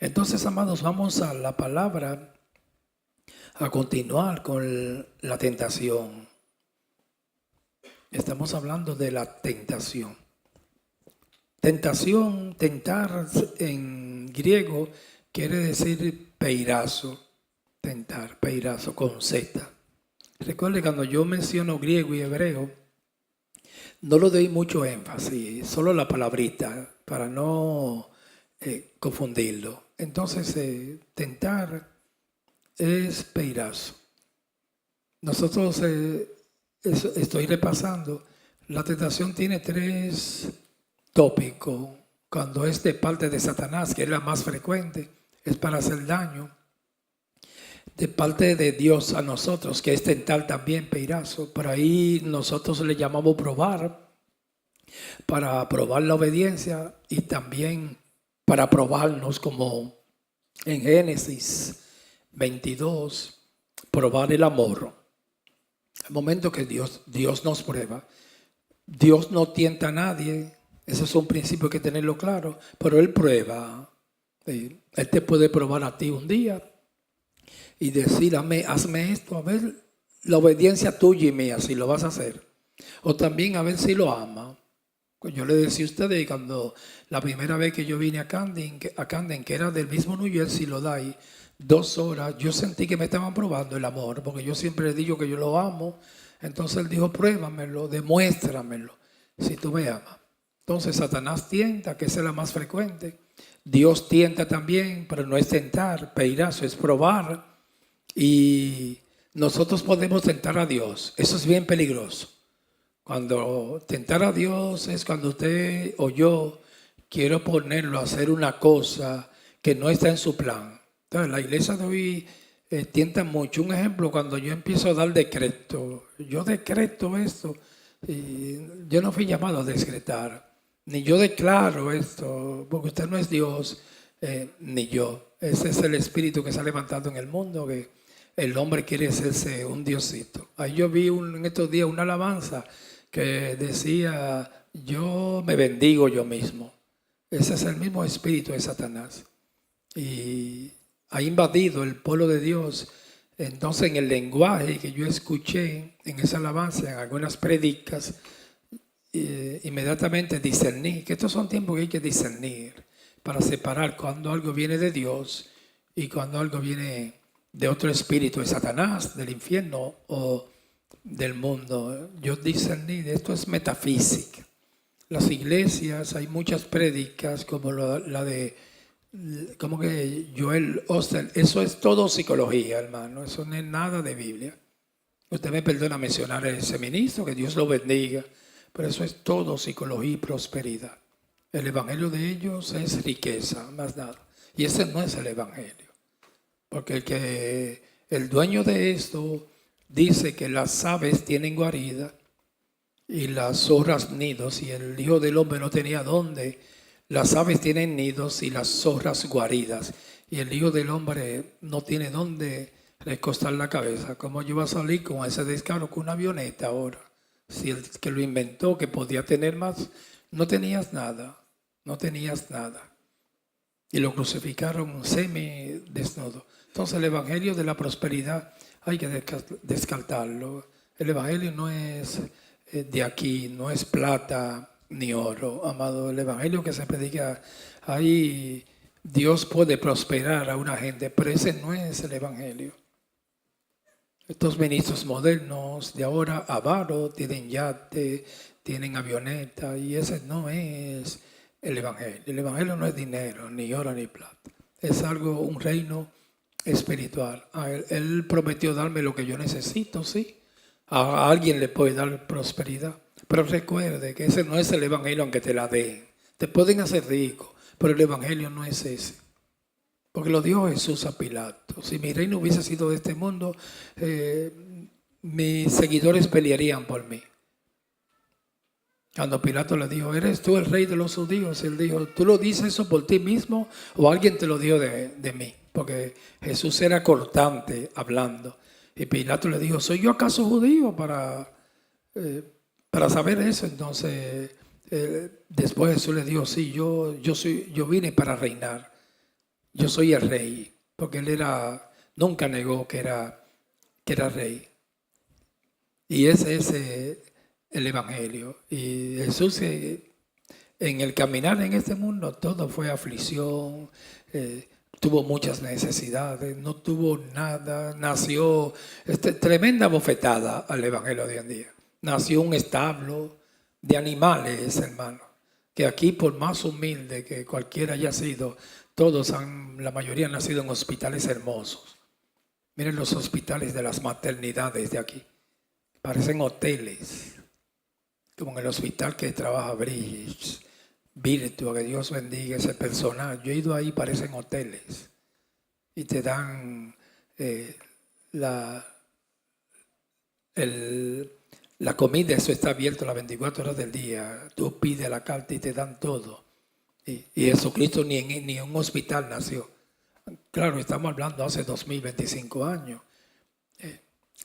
Entonces, amados, vamos a la palabra, a continuar con la tentación. Estamos hablando de la tentación. Tentación, tentar en griego quiere decir peirazo, tentar, peirazo con Z. Recuerde, cuando yo menciono griego y hebreo, no lo doy mucho énfasis, solo la palabrita para no confundirlo. Entonces, tentar es peirazo. Nosotros, estoy repasando, la tentación tiene 3 tópicos. Cuando es de parte de Satanás, que es la más frecuente, es para hacer daño. De parte de Dios a nosotros, que es tentar también, peirazo. Por ahí nosotros le llamamos probar, para probar la obediencia y también para probarnos, como en Génesis 22, probar el amor. El momento que Dios nos prueba, Dios no tienta a nadie, eso es un principio que hay que tenerlo claro, pero Él prueba. Él te puede probar a ti un día y decir, hazme esto, a ver la obediencia tuya y mía, si lo vas a hacer. O también a ver si lo ama. Yo le decía a ustedes, cuando la primera vez que yo vine a Camden, que era del mismo New Jersey, lo da ahí, 2 horas, yo sentí que me estaban probando el amor, porque yo siempre le digo que yo lo amo. Entonces Él dijo, pruébamelo, demuéstramelo, si tú me amas. Entonces Satanás tienta, que esa es la más frecuente. Dios tienta también, pero no es tentar, peirazo, es probar. Y nosotros podemos tentar a Dios, eso es bien peligroso. Cuando tentar a Dios es cuando usted o yo quiero ponerlo a hacer una cosa que no está en su plan. Entonces, la iglesia de hoy tienta mucho. Un ejemplo, cuando yo empiezo a dar decreto, yo decreto esto, y yo no fui llamado a decretar, ni yo declaro esto, porque usted no es Dios, ni yo. Ese es el espíritu que se ha levantado en el mundo, que el hombre quiere hacerse un diosito. Ahí yo vi en estos días una alabanza que decía, yo me bendigo yo mismo. Ese es el mismo espíritu de Satanás. Y ha invadido el pueblo de Dios. Entonces, en el lenguaje que yo escuché en esa alabanza, en algunas predicas, inmediatamente discerní, que estos son tiempos que hay que discernir para separar cuando algo viene de Dios y cuando algo viene de otro espíritu, de Satanás, del infierno o del mundo. Yo discerní, esto es metafísica. Las iglesias, hay muchas prédicas como la de, como que Joel Osteen, eso es todo psicología, hermano, eso no es nada de Biblia. Usted me perdona mencionar a ese ministro, que Dios lo bendiga, pero eso es todo psicología y prosperidad. El evangelio de ellos es riqueza, más nada. Y ese no es el evangelio. Porque el dueño de esto dice que las aves tienen guarida y las zorras nidos, y el Hijo del Hombre no tenía dónde. Las aves tienen nidos y las zorras guaridas, y el Hijo del Hombre no tiene dónde recostar la cabeza. ¿Cómo yo voy a salir con ese descaro con una avioneta ahora? Si el que lo inventó, que podía tener más, no tenías nada, no tenías nada. Y lo crucificaron semi desnudo. Entonces el evangelio de la prosperidad hay que descartarlo. El evangelio no es de aquí, no es plata ni oro, amado. El evangelio que se predica ahí, Dios puede prosperar a una gente, pero ese no es el evangelio. Estos ministros modernos de ahora, avaros, tienen yate, tienen avioneta, y ese no es el evangelio. El evangelio no es dinero, ni oro, ni plata. Es algo, un reino espiritual. Él prometió darme lo que yo necesito, sí. A alguien le puede dar prosperidad. Pero recuerde que ese no es el evangelio, aunque te la den. Te pueden hacer rico, pero el evangelio no es ese. Porque lo dio Jesús a Pilato. Si mi reino hubiese sido de este mundo, mis seguidores pelearían por mí. Cuando Pilato le dijo, ¿eres tú el rey de los judíos? Él dijo, ¿tú lo dices eso por ti mismo o alguien te lo dio de mí? Porque Jesús era cortante hablando. Y Pilato le dijo, ¿soy yo acaso judío para saber eso? Entonces, después Jesús le dijo, sí, yo vine para reinar. yo soy el rey, porque él nunca negó que era rey. Y ese es el Evangelio. Y Jesús, en el caminar en este mundo, todo fue aflicción, tuvo muchas necesidades, no tuvo nada, nació tremenda bofetada al Evangelio de hoy en día. Nació un establo de animales, hermano, que aquí, por más humilde que cualquiera haya sido, la mayoría han nacido en hospitales hermosos. Miren los hospitales de las maternidades de aquí, parecen hoteles, como en el hospital que trabaja Bridge, Virtua, que Dios bendiga ese personal. Yo he ido ahí, parecen hoteles, y te dan la comida, eso está abierto las 24 horas del día. Tú pides la carta y te dan todo. Y Jesucristo ni en un hospital nació. Claro, estamos hablando hace 2025 años,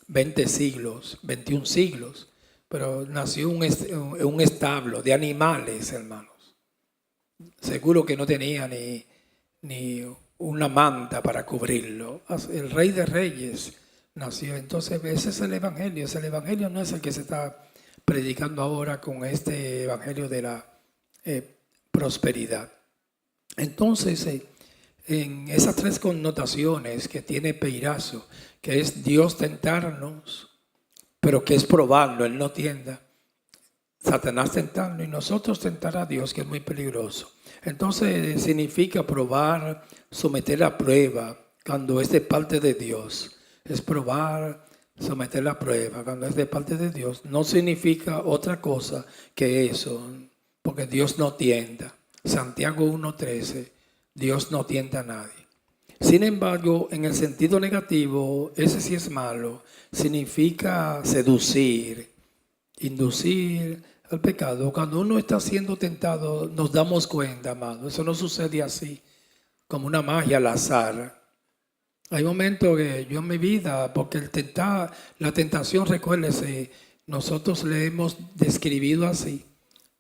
20 siglos, 21 siglos, pero nació en un establo de animales, hermanos. Seguro que no tenía ni una manta para cubrirlo. El Rey de Reyes nació. Entonces ese es el Evangelio. El Evangelio no es el que se está predicando ahora con este Evangelio de la prosperidad. Entonces, en esas tres connotaciones que tiene peirazo, que es Dios tentarnos, pero que es probarlo, Él no tienda. Satanás tentarnos y nosotros tentar a Dios, que es muy peligroso. Entonces significa probar, someter a prueba cuando es de parte de Dios. Es probar, someter a prueba cuando es de parte de Dios. No significa otra cosa que eso, porque Dios no tienta. Santiago 1:13, Dios no tienta a nadie. Sin embargo, en el sentido negativo, ese sí es malo. Significa seducir, inducir al pecado. Cuando uno está siendo tentado, nos damos cuenta, amado. Eso no sucede así, como una magia al azar. Hay momentos que yo en mi vida, porque la tentación, recuérdese, nosotros le hemos describido así.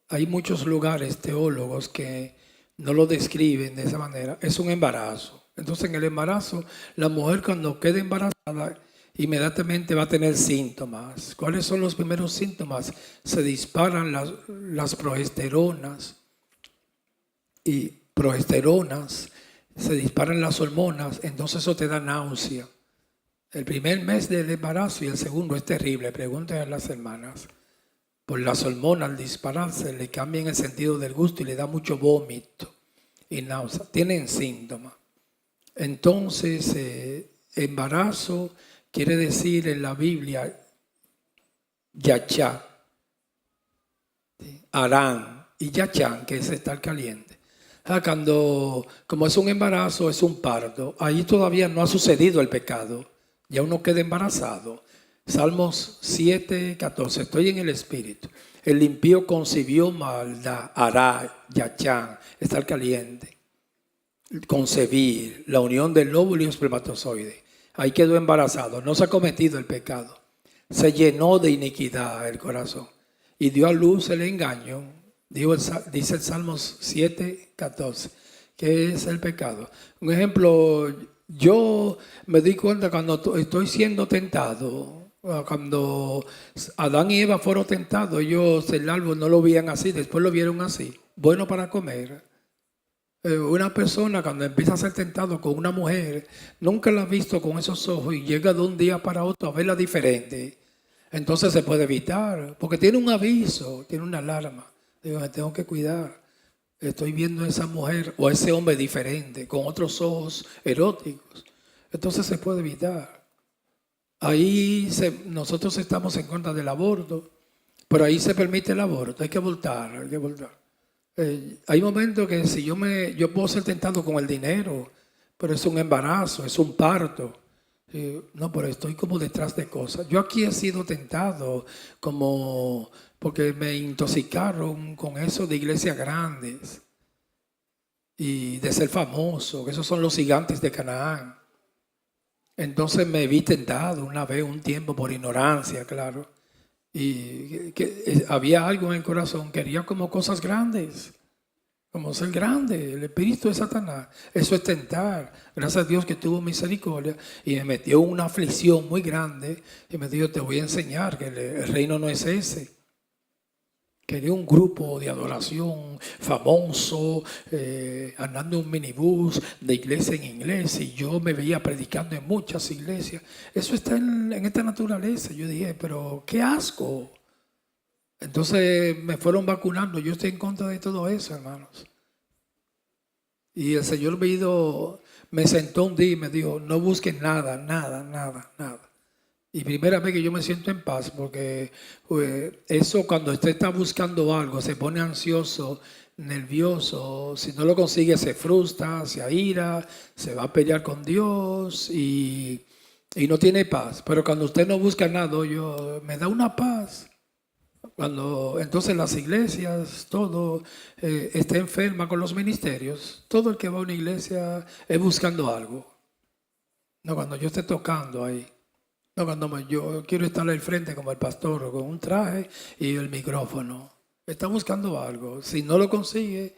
Hay muchos lugares, teólogos, que no lo describen de esa manera. Es un embarazo. Entonces, en el embarazo, la mujer cuando quede embarazada, inmediatamente va a tener síntomas. ¿Cuáles son los primeros síntomas? Se disparan las progesteronas se disparan las hormonas, entonces eso te da náusea. El primer mes del embarazo y el segundo es terrible. Pregúntenle a las hermanas. Por las hormonas, al dispararse, le cambian el sentido del gusto y le da mucho vómito y náusea. Tienen síntomas. Entonces, embarazo quiere decir en la Biblia yachá, Arán y yachán, que es estar caliente. Como es un embarazo, es un parto. Ahí todavía no ha sucedido el pecado. Ya uno queda embarazado. Salmos 7:14. Estoy en el Espíritu. El impío concibió maldad, hará, yachán, estar caliente. Concebir, la unión del óvulo y el espermatozoide. Ahí quedó embarazado. No se ha cometido el pecado. Se llenó de iniquidad el corazón. Y dio a luz el engaño. Dice el Salmos 7:14, que es el pecado. Un ejemplo, yo me di cuenta cuando estoy siendo tentado, cuando Adán y Eva fueron tentados, ellos el árbol no lo veían así, después lo vieron así, bueno para comer. Una persona cuando empieza a ser tentado con una mujer, nunca la ha visto con esos ojos y llega de un día para otro a verla diferente. Entonces se puede evitar, porque tiene un aviso, tiene una alarma. Digo, me tengo que cuidar. Estoy viendo a esa mujer o a ese hombre diferente, con otros ojos eróticos. Entonces se puede evitar. Ahí nosotros estamos en contra del aborto, pero ahí se permite el aborto. Hay que abortar, hay momentos que si yo puedo ser tentado con el dinero, pero es un embarazo, es un parto. No, pero estoy como detrás de cosas. Yo aquí he sido tentado porque me intoxicaron con eso de iglesias grandes y de ser famoso, que esos son los gigantes de Canaán. Entonces me vi tentado una vez, un tiempo, por ignorancia, claro. Y que había algo en el corazón, quería como cosas grandes. como ser grande, el espíritu de Satanás. Eso es tentar. Gracias a Dios que tuvo misericordia y me metió en una aflicción muy grande y me dijo, te voy a enseñar que el reino no es ese. Quería un grupo de adoración famoso, andando en un minibús de iglesia en iglesia, y yo me veía predicando en muchas iglesias. Eso está en esta naturaleza. Yo dije, pero qué asco. Entonces me fueron vacunando. Yo estoy en contra de todo eso, hermanos. Y el Señor me sentó un día y me dijo, no busques nada, nada, nada, nada. Y primera vez que yo me siento en paz, porque eso cuando usted está buscando algo, se pone ansioso, nervioso, si no lo consigue se frustra, se aira, se va a pelear con Dios y no tiene paz. Pero cuando usted no busca nada, me da una paz. Cuando entonces las iglesias, todo está enferma con los ministerios, todo el que va a una iglesia es buscando algo. No, cuando yo esté tocando ahí. No, cuando yo quiero estar al frente como el pastor, con un traje y el micrófono. Está buscando algo. Si no lo consigue,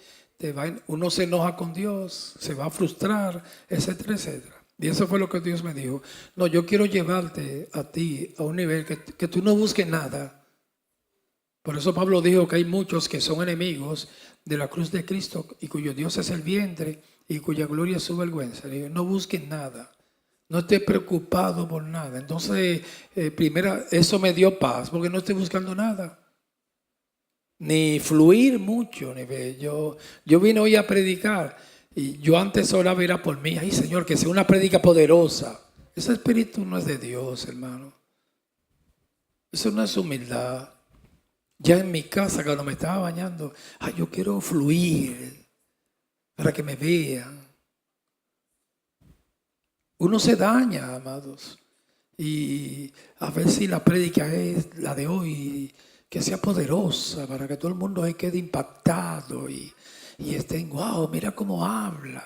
uno se enoja con Dios, se va a frustrar, etcétera, etcétera. Y eso fue lo que Dios me dijo. No, yo quiero llevarte a ti a un nivel que tú no busques nada. Por eso Pablo dijo que hay muchos que son enemigos de la cruz de Cristo y cuyo Dios es el vientre y cuya gloria es su vergüenza. Digo, no busquen nada. No esté preocupado por nada. Entonces, eso me dio paz, porque no estoy buscando nada. Ni fluir mucho. Yo vine hoy a predicar, y yo antes oraba era por mí. Ay, Señor, que sea una prédica poderosa. Ese espíritu no es de Dios, hermano. Eso no es humildad. Ya en mi casa, cuando me estaba bañando, ay, yo quiero fluir para que me vean. Uno se daña, amados, y a ver si la prédica es la de hoy, que sea poderosa para que todo el mundo ahí quede impactado y estén, wow, mira cómo habla.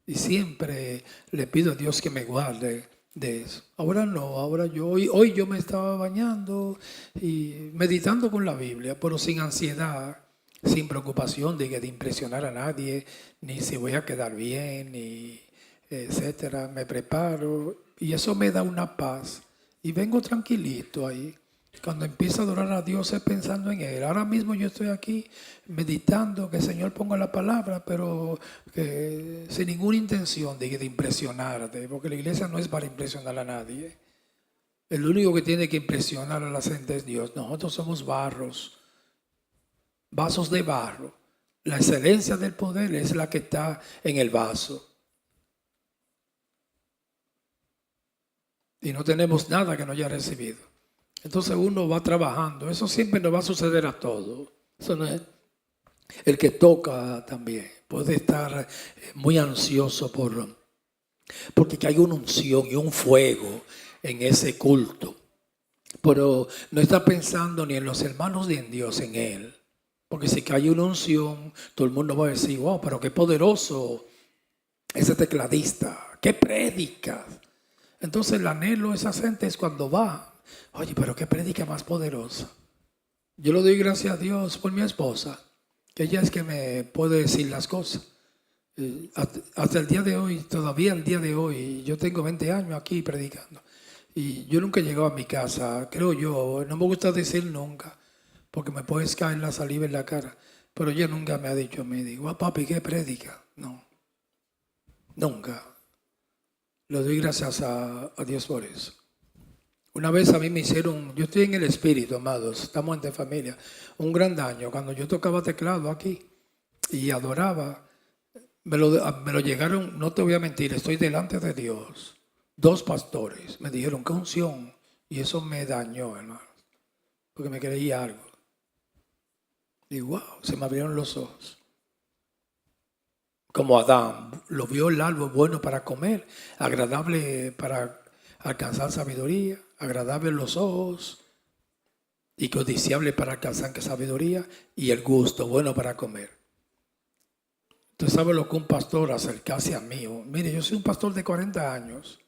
Y siempre le pido a Dios que me guarde de eso. Ahora no, hoy yo me estaba bañando y meditando con la Biblia, pero sin ansiedad. Sin preocupación de impresionar a nadie, ni si voy a quedar bien, ni etcétera. Me preparo y eso me da una paz. Y vengo tranquilito ahí. Cuando empiezo a adorar a Dios es pensando en Él. Ahora mismo yo estoy aquí meditando que el Señor ponga la palabra, pero que sin ninguna intención de impresionarte, porque la iglesia no es para impresionar a nadie. El único que tiene que impresionar a la gente es Dios. Nosotros somos barros. Vasos de barro. La excelencia del poder es la que está en el vaso. Y no tenemos nada que no haya recibido. Entonces uno va trabajando. Eso siempre nos va a suceder a todos. Eso no es. El que toca también puede estar muy ansioso porque hay una unción y un fuego en ese culto. Pero no está pensando ni en los hermanos ni en Dios, en Él. Porque si cae una unción, todo el mundo va a decir, wow, pero qué poderoso ese tecladista, qué prédica. Entonces el anhelo de esa gente es cuando va, oye, pero qué prédica más poderosa. Yo le doy gracias a Dios por mi esposa, que ella es que me puede decir las cosas. Hasta el día de hoy, todavía el día de hoy, yo tengo 20 años aquí predicando. Y yo nunca he llegado a mi casa, creo yo, no me gusta decir nunca, porque me puedes caer la saliva en la cara. Pero ella nunca me ha dicho, me digo, papi, ¿qué predica? No, nunca. Le doy gracias a Dios por eso. Una vez a mí me hicieron, yo estoy en el espíritu, amados, estamos entre familia, un gran daño. Cuando yo tocaba teclado aquí y adoraba, me lo llegaron, no te voy a mentir, estoy delante de Dios. 2 pastores me dijeron, qué unción, y eso me dañó, hermano, porque me creía algo. Y wow, se me abrieron los ojos. Como Adán, lo vio el árbol bueno para comer, agradable para alcanzar sabiduría, agradable en los ojos y codiciable para alcanzar sabiduría y el gusto bueno para comer. Usted sabe lo que un pastor acercarse a mí. Mire, yo soy un pastor de 40 años.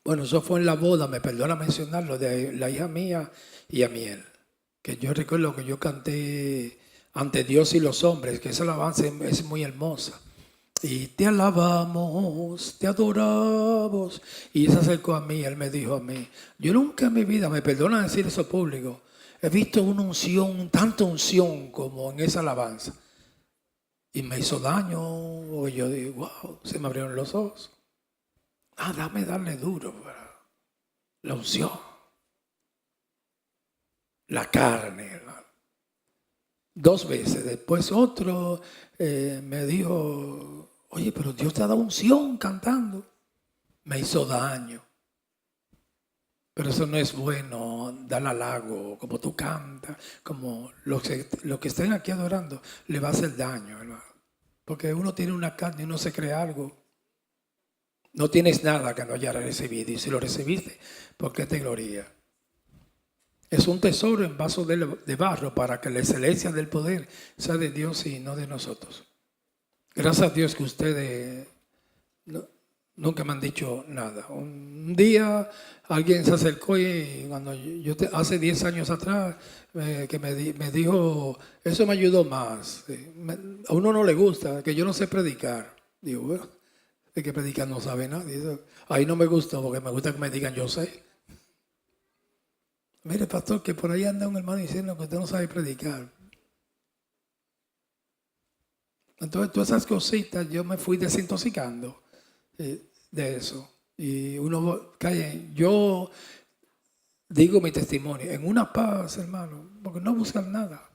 Bueno, eso fue en la boda, me perdona mencionarlo, de la hija mía y a Miel. que yo recuerdo que yo canté ante Dios y los hombres, que esa alabanza es muy hermosa. Y te alabamos, te adoramos. Y se acercó a mí, él me dijo a mí, yo nunca en mi vida, me perdona decir eso público, he visto una unción, tanta unción como en esa alabanza. Y me hizo daño, y yo digo, wow, se me abrieron los ojos. Dame darle duro para la unción, la carne, hermano. 2 veces. Después otro me dijo, oye, pero Dios te ha dado unción cantando. Me hizo daño. Pero eso no es bueno, dar halago, como tú cantas, como los que estén aquí adorando, le va a hacer daño, hermano. Porque uno tiene una carne y uno se cree algo. No tienes nada que no hayas recibido. Y si lo recibiste, ¿por qué te gloria? Es un tesoro en vaso de barro para que la excelencia del poder sea de Dios y no de nosotros. Gracias a Dios que ustedes nunca me han dicho nada. Un día alguien se acercó y cuando hace 10 años atrás que me dijo, eso me ayudó más. A uno no le gusta, que yo no sé predicar. Digo, bueno, el que predica no sabe nada. Ahí no me gusta porque me gusta que me digan yo sé. Mire, pastor, que por ahí anda un hermano diciendo que usted no sabe predicar. Entonces, todas esas cositas yo me fui desintoxicando de eso. Y uno cae, yo digo mi testimonio, en una paz, hermano, porque no buscan nada.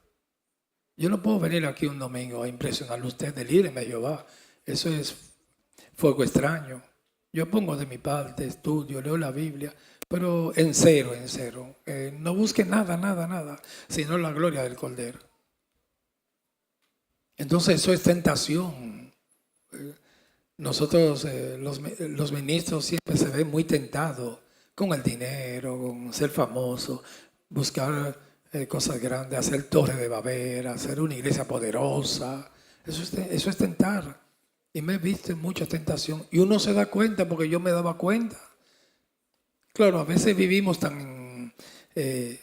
Yo no puedo venir aquí un domingo a impresionarle a usted, delíreme Jehová. Eso es fuego extraño. Yo pongo de mi parte, estudio, leo la Biblia, pero en cero. No busque nada, sino la gloria del Cordero. Entonces eso es tentación. Nosotros, los ministros, siempre se ven muy tentados con el dinero, con ser famoso, buscar cosas grandes, hacer torre de Babel, hacer una iglesia poderosa. Eso es tentar. Y me he visto en mucha tentación. Y uno se da cuenta porque yo me daba cuenta. Claro, a veces vivimos tan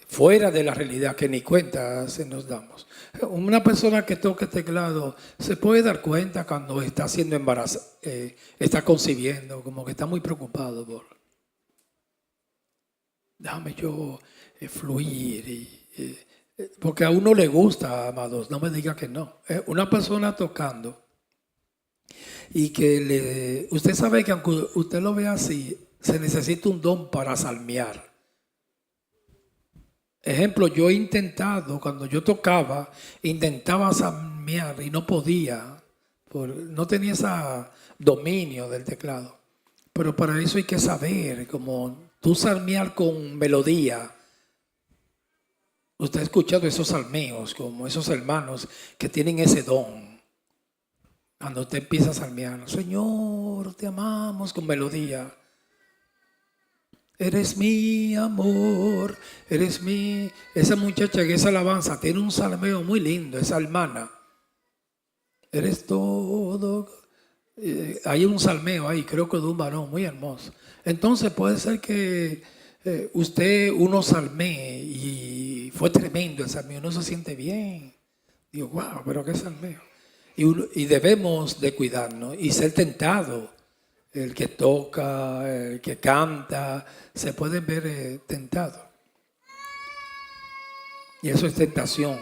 fuera de la realidad que ni cuenta se nos damos. Una persona que toca el teclado se puede dar cuenta cuando está siendo embarazada, está concibiendo, como que está muy preocupado por, déjame yo fluir. Porque a uno le gusta, amados, no me diga que no. Una persona tocando y que usted sabe que aunque usted lo vea así, se necesita un don para salmear. Ejemplo, yo he intentado, cuando yo tocaba, intentaba salmear y no podía, no tenía ese dominio del teclado. Pero para eso hay que saber, como tú salmear con melodía. Usted ha escuchado esos salmeos, como esos hermanos que tienen ese don. Cuando usted empieza a salmear, Señor, te amamos con melodía. Eres mi amor, eres mi... Esa muchacha que esa alabanza tiene un salmeo muy lindo, esa hermana. Eres todo. Hay un salmeo ahí, creo que de un varón muy hermoso. Entonces puede ser que uno salmee y fue tremendo el salmeo, uno se siente bien. Digo, wow, pero qué salmeo. Y debemos de cuidarnos y ser tentados. El que toca, el que canta, se pueden ver tentados. Y eso es tentación.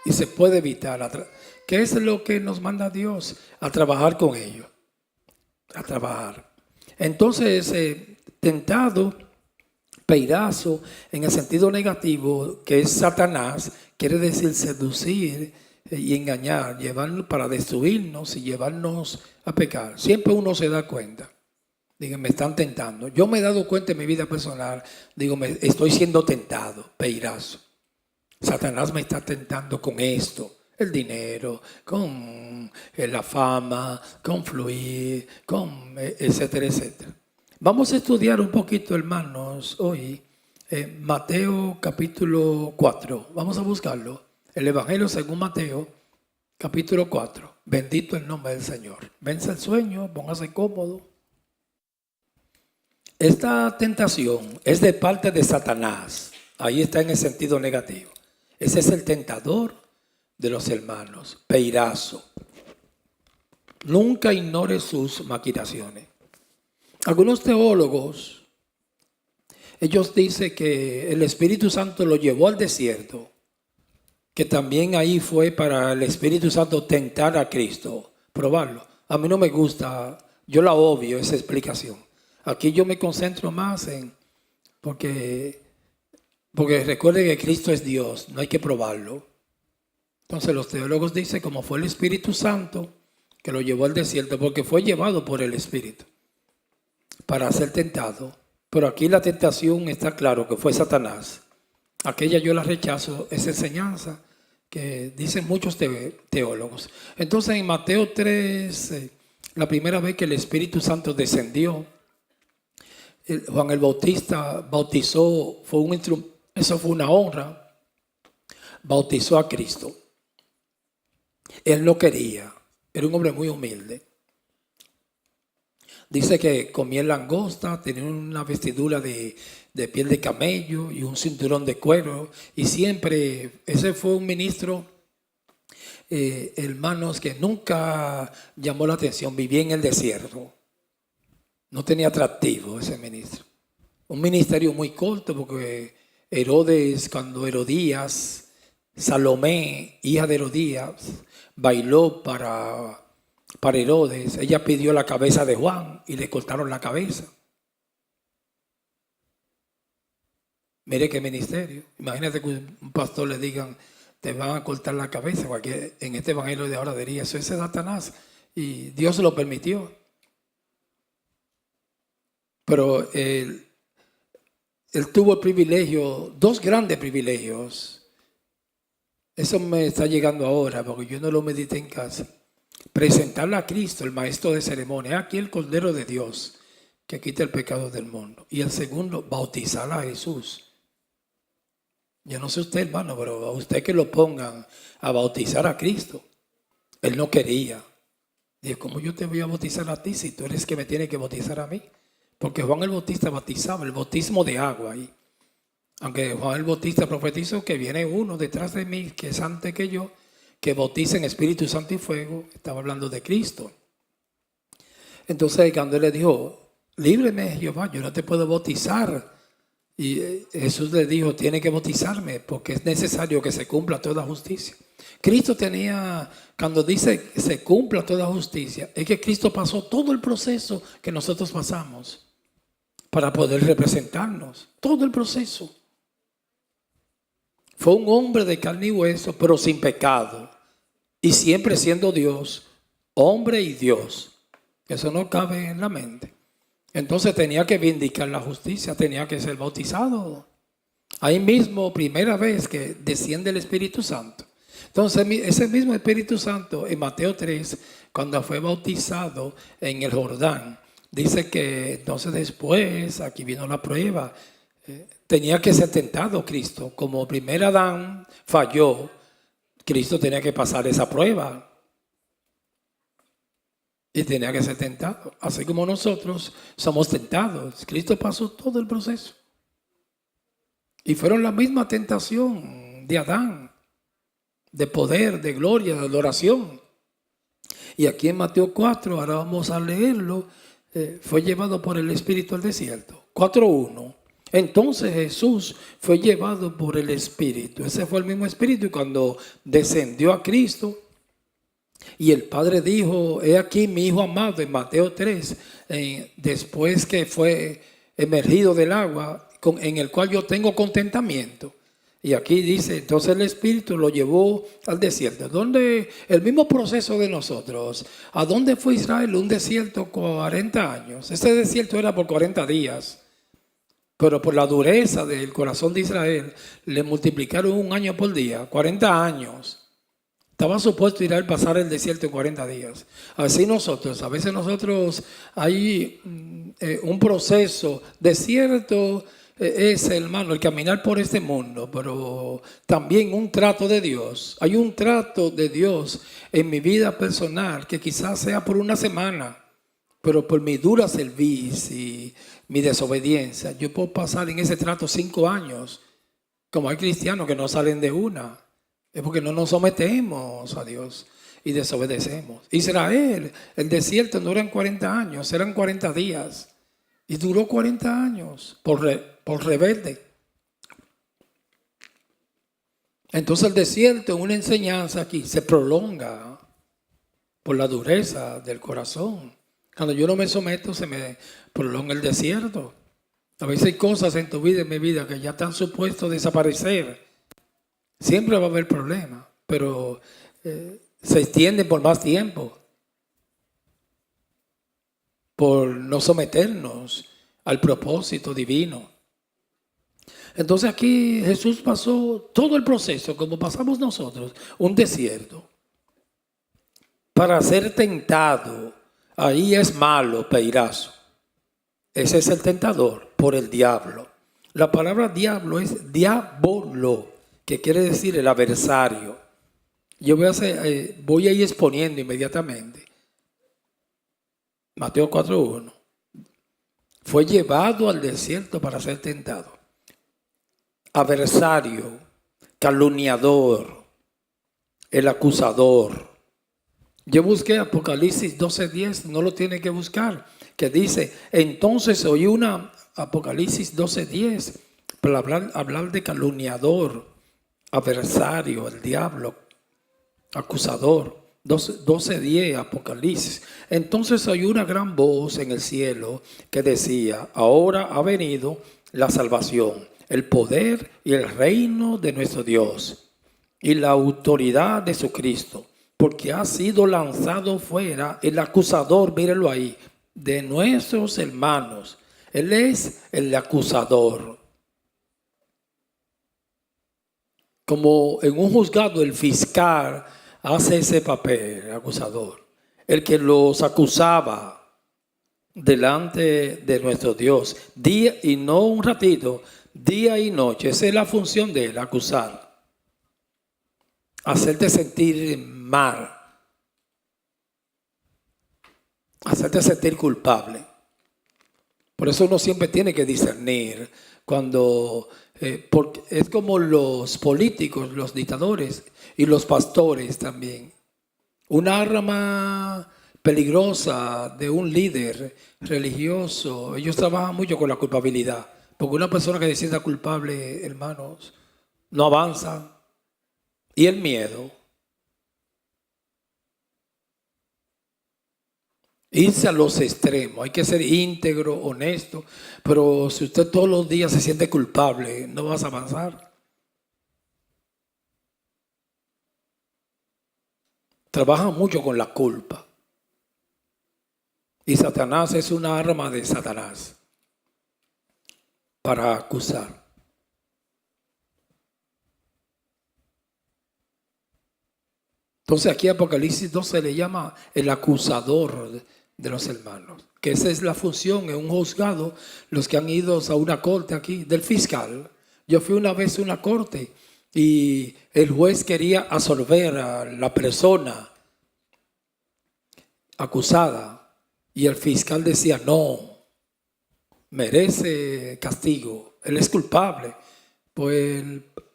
Y se puede evitar. ¿Qué es lo que nos manda Dios? A trabajar con ellos. A trabajar. Entonces, tentado, peirazo, en el sentido negativo, que es Satanás, quiere decir seducir y engañar, llevarnos para destruirnos y llevarnos a pecar. Siempre uno se da cuenta. Digo, me están tentando. Yo me he dado cuenta en mi vida personal, digo, estoy siendo tentado, peirazo. Satanás me está tentando con esto, el dinero, con la fama, con fluir, con etcétera, etcétera. Vamos a estudiar un poquito, hermanos, hoy, Mateo capítulo 4. Vamos a buscarlo. El Evangelio según Mateo, capítulo 4. Bendito el nombre del Señor. Vence el sueño, póngase cómodo. Esta tentación es de parte de Satanás. Ahí está en el sentido negativo. Ese es el tentador de los hermanos, Peirazo. Nunca ignore sus maquinaciones. Algunos teólogos, ellos dicen que el Espíritu Santo lo llevó al desierto, que también ahí fue para el Espíritu Santo tentar a Cristo, probarlo. A mí no me gusta, yo la obvio esa explicación. Aquí yo me concentro más en, porque recuerde que Cristo es Dios, no hay que probarlo. Entonces los teólogos dicen como fue el Espíritu Santo que lo llevó al desierto, porque fue llevado por el Espíritu para ser tentado. Pero aquí la tentación está claro que fue Satanás. Aquella yo la rechazo, esa enseñanza que dicen muchos teólogos. Entonces en Mateo 3, la primera vez que el Espíritu Santo descendió, Juan el Bautista bautizó, eso fue una honra, bautizó a Cristo. Él no quería, era un hombre muy humilde. Dice que comía langosta, tenía una vestidura de piel de camello y un cinturón de cuero. Y siempre, ese fue un ministro, hermanos, que nunca llamó la atención, vivía en el desierto. No tenía atractivo ese ministro. Un ministerio muy corto porque Herodes, cuando Herodías, Salomé, hija de Herodías, bailó para Herodes, ella pidió la cabeza de Juan y le cortaron la cabeza. Mire qué ministerio. Imagínate que un pastor le digan, te van a cortar la cabeza, porque en este evangelio de ahora diría, eso es Satanás. Y Dios lo permitió. Pero él tuvo el privilegio, dos grandes privilegios. Eso me está llegando ahora, porque yo no lo medité en casa. Presentarle a Cristo, el maestro de ceremonia, aquí el Cordero de Dios, que quita el pecado del mundo. Y el segundo, bautizar a Jesús. Yo no sé usted, hermano, pero a usted que lo pongan a bautizar a Cristo. Él no quería. Dijo, ¿cómo yo te voy a bautizar a ti si tú eres que me tienes que bautizar a mí? Porque Juan el Bautista bautizaba, el bautismo de agua ahí. Aunque Juan el Bautista profetizó que viene uno detrás de mí, que es antes que yo, que bautiza en Espíritu Santo y fuego. Estaba hablando de Cristo. Entonces cuando él le dijo, líbreme Jehová, yo no te puedo bautizar. Y Jesús le dijo, tiene que bautizarme porque es necesario que se cumpla toda justicia. Cristo tenía, cuando dice que se cumpla toda justicia, es que Cristo pasó todo el proceso que nosotros pasamos para poder representarnos. Todo el proceso. Fue un hombre de carne y hueso, pero sin pecado. Y siempre siendo Dios, hombre y Dios. Eso no cabe en la mente. Entonces tenía que vindicar la justicia, tenía que ser bautizado. Ahí mismo, primera vez que desciende el Espíritu Santo. Entonces ese mismo Espíritu Santo en Mateo 3, cuando fue bautizado en el Jordán, dice que entonces después, aquí vino la prueba, tenía que ser tentado Cristo. Como primer Adán falló, Cristo tenía que pasar esa prueba. Y tenía que ser tentado. Así como nosotros somos tentados. Cristo pasó todo el proceso. Y fueron la misma tentación de Adán. De poder, de gloria, de adoración. Y aquí en Mateo 4, ahora vamos a leerlo, fue llevado por el Espíritu al desierto. 4:1. Entonces Jesús fue llevado por el Espíritu. Ese fue el mismo Espíritu cuando descendió a Cristo. Y el Padre dijo, he aquí mi Hijo amado, en Mateo 3, después que fue emergido del agua, en el cual yo tengo contentamiento. Y aquí dice, entonces el Espíritu lo llevó al desierto. ¿Dónde? El mismo proceso de nosotros. ¿A dónde fue Israel? Un desierto 40 años. Ese desierto era por 40 días. Pero por la dureza del corazón de Israel, le multiplicaron 1 año por día, 40 años. Estaba supuesto ir a pasar el desierto en 40 días. Así nosotros, a veces nosotros hay un proceso. Desierto es, hermano, el caminar por este mundo, pero también un trato de Dios. Hay un trato de Dios en mi vida personal que quizás sea por una semana, pero por mi dura cerviz y mi desobediencia, yo puedo pasar en ese trato 5 años. Como hay cristianos que no salen de una, es porque no nos sometemos a Dios y desobedecemos. Israel, el desierto no eran 40 años, eran 40 días. Y duró 40 años por rebelde. Entonces el desierto, en una enseñanza aquí, se prolonga por la dureza del corazón. Cuando yo no me someto, se me prolonga el desierto. A veces hay cosas en tu vida, en mi vida, que ya están supuestos a desaparecer. Siempre va a haber problemas, pero se extienden por más tiempo. Por no someternos al propósito divino. Entonces aquí Jesús pasó todo el proceso, como pasamos nosotros, un desierto. Para ser tentado, ahí es malo, peirazo. Ese es el tentador, por el diablo. La palabra diablo es diabolo, que quiere decir el adversario. Yo voy a ir exponiendo inmediatamente. Mateo 4:1. Fue llevado al desierto para ser tentado. Adversario, calumniador, el acusador. Yo busqué Apocalipsis 12:10, no lo tiene que buscar, que dice, entonces oí una Apocalipsis 12:10 para hablar de calumniador, adversario, el diablo, acusador. 12:10 Apocalipsis. Entonces oí una gran voz en el cielo que decía, ahora ha venido la salvación, el poder y el reino de nuestro Dios y la autoridad de su Cristo, porque ha sido lanzado fuera el acusador, mírenlo ahí, de nuestros hermanos. Él es el acusador. Como en un juzgado el fiscal hace ese papel, acusador. El que los acusaba delante de nuestro Dios, día y no un ratito, día y noche. Esa es la función de él, acusar. Hacerte sentir mal. Hacerte sentir culpable. Por eso uno siempre tiene que discernir cuando, porque es como los políticos, los dictadores y los pastores también. Una arma peligrosa de un líder religioso, ellos trabajan mucho con la culpabilidad, porque una persona que se sienta culpable, hermanos, no avanza. Y el miedo. Irse a los extremos, hay que ser íntegro, honesto, pero si usted todos los días se siente culpable, no vas a avanzar. Trabaja mucho con la culpa. Y Satanás es una arma de Satanás para acusar. Entonces aquí Apocalipsis 12 le llama el acusador de los hermanos, que esa es la función en un juzgado, los que han ido a una corte aquí, del fiscal. Yo fui una vez a una corte y el juez quería absolver a la persona acusada y el fiscal decía, no, merece castigo, él es culpable. Pues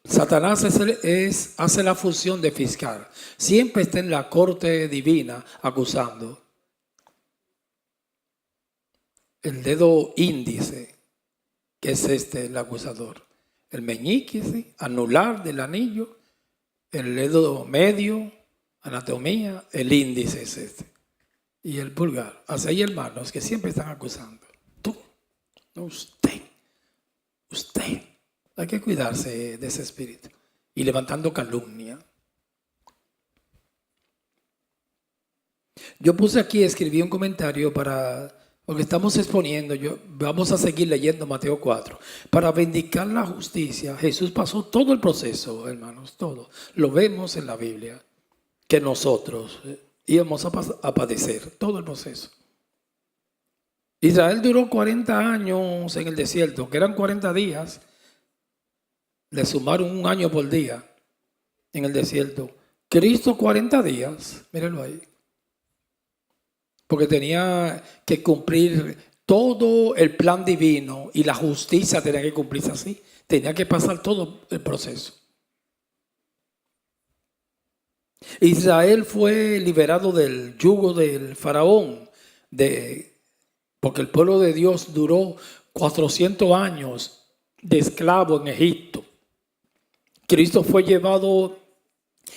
Satanás hace la función de fiscal. Siempre está en la corte divina acusando. El dedo índice, que es el acusador. El meñique, anular del anillo. El dedo medio, anatomía. El índice es este. Y el pulgar. Así hay hermanos que siempre están acusando. Tú, no usted. Hay que cuidarse de ese espíritu. Y levantando calumnia. Yo puse aquí, escribí un comentario para, porque estamos exponiendo, vamos a seguir leyendo Mateo 4. Para vindicar la justicia, Jesús pasó todo el proceso, hermanos, todo. Lo vemos en la Biblia, que nosotros íbamos a padecer todo el proceso. Israel duró 40 años en el desierto, que eran 40 días. Le sumaron un año por día en el desierto. Cristo 40 días, mírenlo ahí. Porque tenía que cumplir todo el plan divino y la justicia tenía que cumplirse así. Tenía que pasar todo el proceso. Israel fue liberado del yugo del faraón, porque el pueblo de Dios duró 400 años de esclavo en Egipto. Cristo fue llevado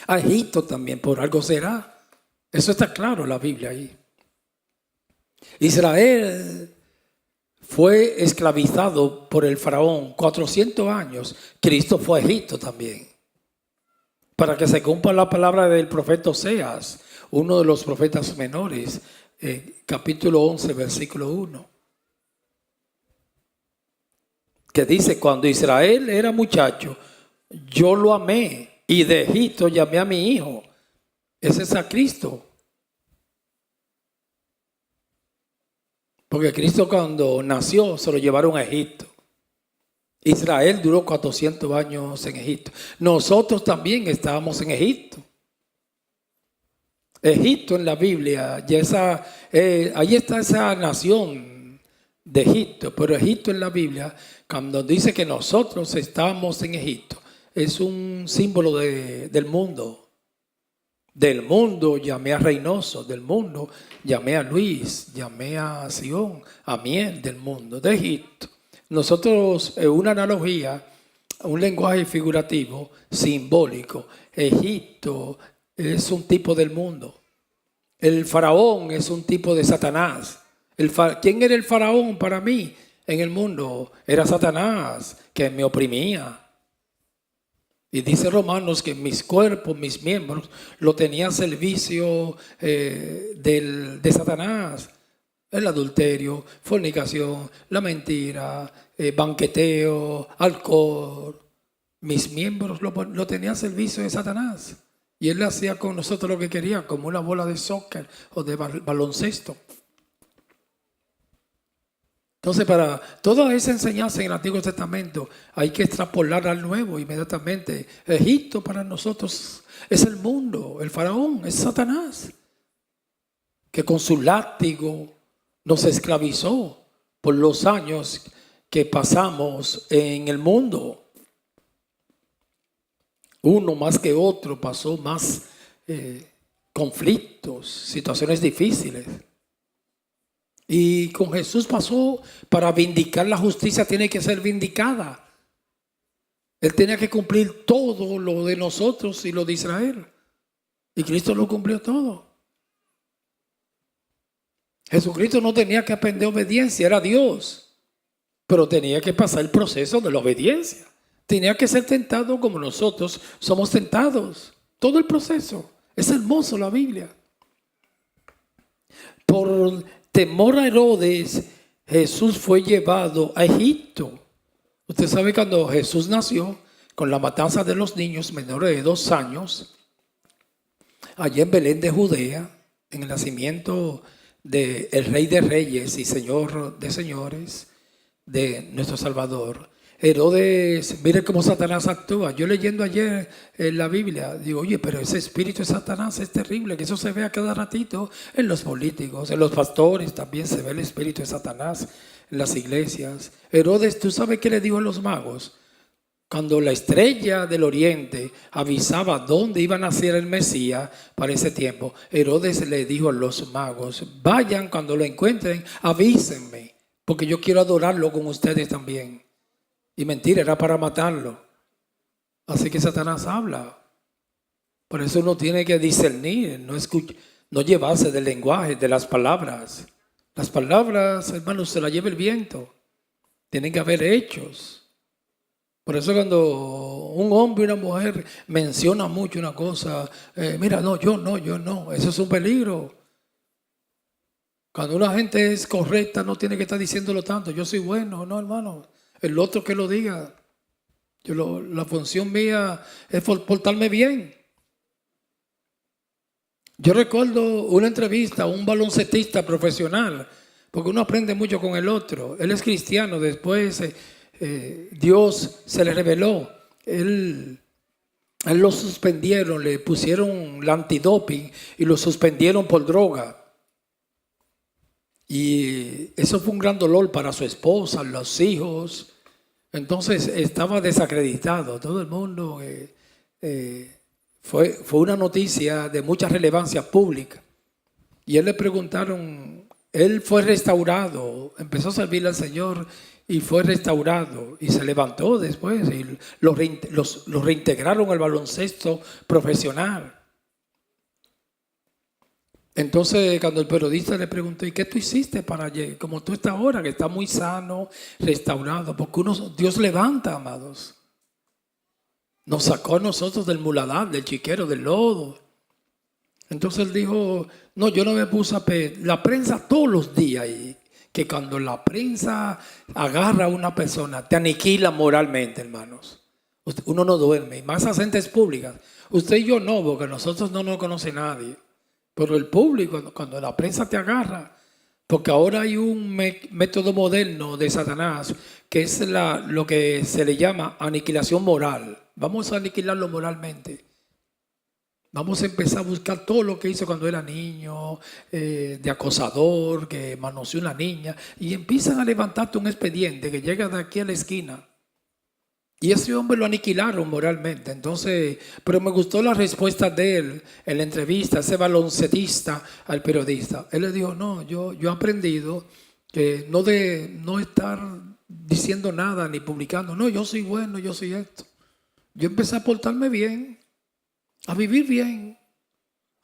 a Egipto también, por algo será. Eso está claro en la Biblia ahí. Israel fue esclavizado por el faraón 400 años. Cristo fue a Egipto también. Para que se cumpla la palabra del profeta Oseas, uno de los profetas menores, capítulo 11, versículo 1. Que dice, cuando Israel era muchacho, yo lo amé y de Egipto llamé a mi hijo. Ese es a Cristo. Porque Cristo cuando nació se lo llevaron a Egipto. Israel duró 400 años en Egipto. Nosotros también estábamos en Egipto. Egipto en la Biblia, ahí está esa nación de Egipto. Pero Egipto en la Biblia, cuando dice que nosotros estábamos en Egipto, es un símbolo del mundo. Del mundo llamé a Reynoso, del mundo llamé a Luis, llamé a Sion, a Miel del mundo, de Egipto. Nosotros, una analogía, un lenguaje figurativo, simbólico. Egipto es un tipo del mundo. El faraón es un tipo de Satanás. ¿Quién era el faraón para mí en el mundo? Era Satanás, que me oprimía. Y dice Romanos que mis cuerpos, mis miembros, lo tenía a servicio de Satanás. El adulterio, fornicación, la mentira, banqueteo, alcohol. Mis miembros lo tenía a servicio de Satanás. Y él hacía con nosotros lo que quería, como una bola de soccer o de baloncesto. Entonces, para toda esa enseñanza en el Antiguo Testamento hay que extrapolar al Nuevo inmediatamente. Egipto para nosotros es el mundo, el faraón es Satanás, que con su látigo nos esclavizó por los años que pasamos en el mundo. Uno más que otro pasó más conflictos, situaciones difíciles. Y con Jesús pasó, para vindicar la justicia tiene que ser vindicada. Él tenía que cumplir todo lo de nosotros y lo de Israel. Y Cristo lo cumplió todo. Jesucristo no tenía que aprender obediencia, era Dios. Pero tenía que pasar el proceso de la obediencia. Tenía que ser tentado como nosotros somos tentados. Todo el proceso. Es hermoso la Biblia. Por temor a Herodes, Jesús fue llevado a Egipto. Usted sabe cuando Jesús nació, con la matanza de los niños menores de 2 años, allí en Belén de Judea, en el nacimiento del Rey de Reyes y Señor de Señores, de nuestro Salvador. Herodes, mire cómo Satanás actúa. Yo leyendo ayer en la Biblia, digo, oye, pero ese espíritu de Satanás es terrible, que eso se ve a cada ratito en los políticos, en los pastores también se ve el espíritu de Satanás, en las iglesias. Herodes, ¿tú sabes qué le dijo a los magos? Cuando la estrella del oriente avisaba dónde iba a nacer el Mesías para ese tiempo, Herodes le dijo a los magos, vayan cuando lo encuentren, avísenme, porque yo quiero adorarlo con ustedes también. Y mentira, era para matarlo. Así que Satanás habla. Por eso uno tiene que discernir, no llevarse del lenguaje, de las palabras. Las palabras, hermanos, se las lleva el viento. Tienen que haber hechos. Por eso cuando un hombre y una mujer menciona mucho una cosa, mira, no, yo no, eso es un peligro. Cuando una gente es correcta no tiene que estar diciéndolo tanto, yo soy bueno, no, hermano. El otro que lo diga. La función mía es portarme bien. Yo recuerdo una entrevista a un baloncestista profesional, porque uno aprende mucho con el otro. Él es cristiano, después Dios se le reveló. Él lo suspendieron, le pusieron el antidoping y lo suspendieron por droga. Y eso fue un gran dolor para su esposa, los hijos. Entonces estaba desacreditado. Todo el mundo, fue una noticia de mucha relevancia pública. Y él le preguntaron, él fue restaurado, empezó a servir al Señor y fue restaurado y se levantó después y lo reintegraron al baloncesto profesional. Entonces cuando el periodista le preguntó, ¿y qué tú hiciste para llegar? Como tú estás ahora, que estás muy sano, restaurado, porque Dios levanta, amados. Nos sacó a nosotros del muladar, del chiquero, del lodo. Entonces él dijo, no, yo no me puse a la prensa todos los días, y que cuando la prensa agarra a una persona, te aniquila moralmente, hermanos. Uno no duerme, y más a entes públicas. Usted y yo no, porque nosotros no nos conoce nadie. Pero el público, cuando la prensa te agarra, porque ahora hay un método moderno de Satanás, que es lo que se le llama aniquilación moral. Vamos a aniquilarlo moralmente. Vamos a empezar a buscar todo lo que hizo cuando era niño, de acosador, que manoseó una niña, y empiezan a levantarte un expediente que llega de aquí a la esquina. Y ese hombre lo aniquilaron moralmente. Entonces, pero me gustó la respuesta de él en la entrevista, ese baloncetista al periodista. Él le dijo, no, yo he aprendido que no estar diciendo nada ni publicando. No, yo soy bueno, yo soy esto. Yo empecé a portarme bien, a vivir bien,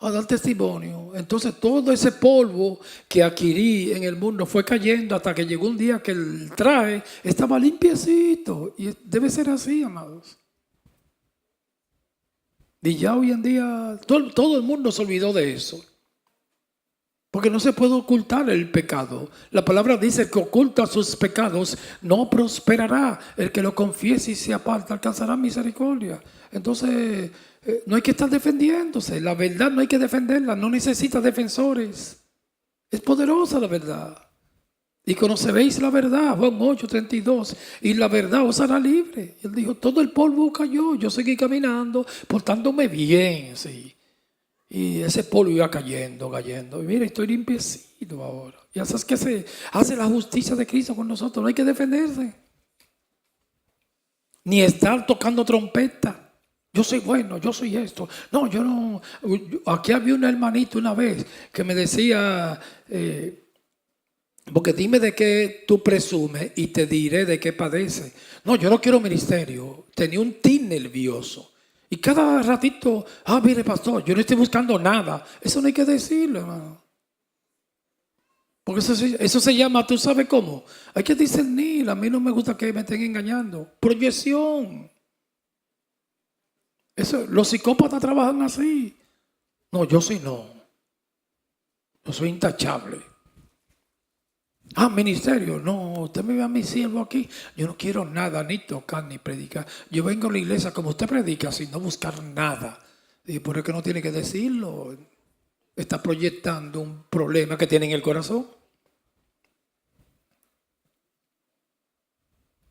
a dar testimonio. Entonces todo ese polvo que adquirí en el mundo fue cayendo hasta que llegó un día que el traje estaba limpiecito. Y debe ser así, amados. Y ya hoy en día todo el mundo se olvidó de eso. Porque no se puede ocultar el pecado. La palabra dice que oculta sus pecados no prosperará. El que lo confiese y se aparta alcanzará misericordia. Entonces no hay que estar defendiéndose. La verdad no hay que defenderla. No necesita defensores. Es poderosa la verdad. Y conocéis la verdad, Juan 8:32, y la verdad os hará libre. Y él dijo, todo el polvo cayó. Yo seguí caminando, portándome bien, sí. Y ese polvo iba cayendo. Y mira, estoy limpiecito ahora. Y así es que se hace la justicia de Cristo con nosotros. No hay que defenderse. Ni estar tocando trompeta. Yo soy bueno, yo soy esto. No, yo no. Aquí había un hermanito una vez que me decía, porque dime de qué tú presumes y te diré de qué padeces. No, yo no quiero ministerio. Tenía un tic nervioso. Y cada ratito, mire pastor, yo no estoy buscando nada. Eso no hay que decirlo, hermano. Porque eso se llama, ¿tú sabes cómo? Hay que discernir. A mí no me gusta que me estén engañando. Proyección. Los psicópatas trabajan así. No, yo soy no. Yo soy intachable. Ministerio, no, usted me ve a mi siervo aquí. Yo no quiero nada, ni tocar, ni predicar. Yo vengo a la iglesia como usted predica, sin no buscar nada. Y por eso no tiene que decirlo. Está proyectando un problema que tiene en el corazón.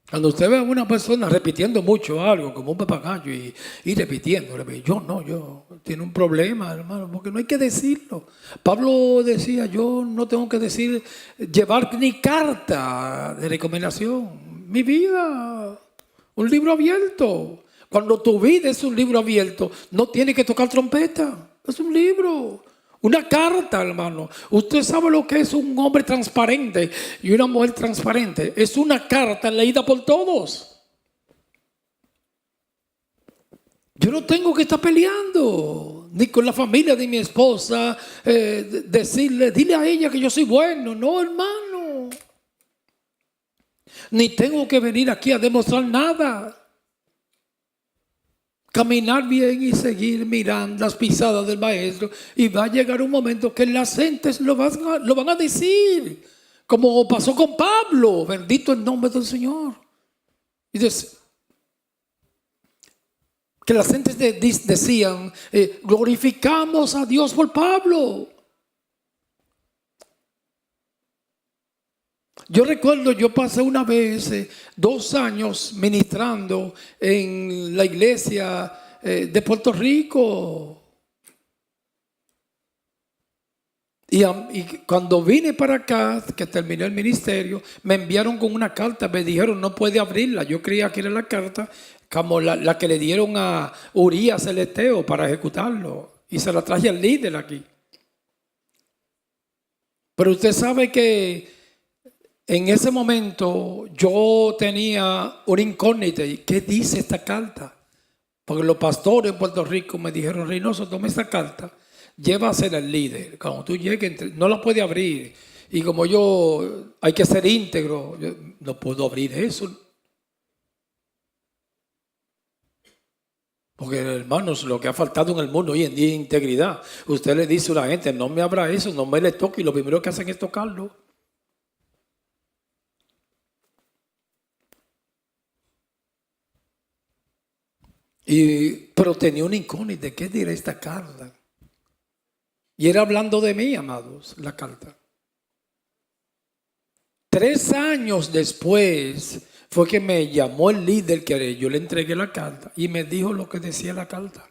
Cuando usted ve a una persona repitiendo mucho algo, como un papagayo, y repitiendo, yo tiene un problema, hermano, porque no hay que decirlo. Pablo decía, yo no tengo que decir, llevar ni carta de recomendación. Mi vida, un libro abierto. Cuando tu vida es un libro abierto, no tiene que tocar trompeta. Es un libro. Una carta, hermano. Usted sabe lo que es un hombre transparente y una mujer transparente. Es una carta leída por todos. Yo no tengo que estar peleando ni con la familia de mi esposa, dile a ella que yo soy bueno. No, hermano. Ni tengo que venir aquí a demostrar nada. Caminar bien y seguir mirando las pisadas del maestro, y va a llegar un momento que las gentes lo van a decir, como pasó con Pablo. Bendito el nombre del Señor. Y que las gentes decían, glorificamos a Dios por Pablo. Yo recuerdo, yo pasé una vez 2 años ministrando en la iglesia de Puerto Rico. Y cuando vine para acá, que terminé el ministerio, me enviaron con una carta, me dijeron no puede abrirla. Yo creía que era la carta como la que le dieron a Urías el Eteo para ejecutarlo. Y se la traje al líder aquí. Pero usted sabe que en ese momento yo tenía una incógnita. ¿Qué dice esta carta? Porque los pastores en Puerto Rico me dijeron, Reynoso, toma esta carta, llévasela al líder. Cuando tú llegues, no la puede abrir. Y como yo, hay que ser íntegro, yo no puedo abrir eso. Porque, hermanos, lo que ha faltado en el mundo hoy en día es integridad. Usted le dice a la gente, no me abra eso, no me le toque, y lo primero que hacen es tocarlo. Pero tenía una incógnita, ¿qué dirá esta carta? Y era hablando de mí, amados, la carta. 3 años después fue que me llamó el líder que yo le entregué la carta y me dijo lo que decía la carta.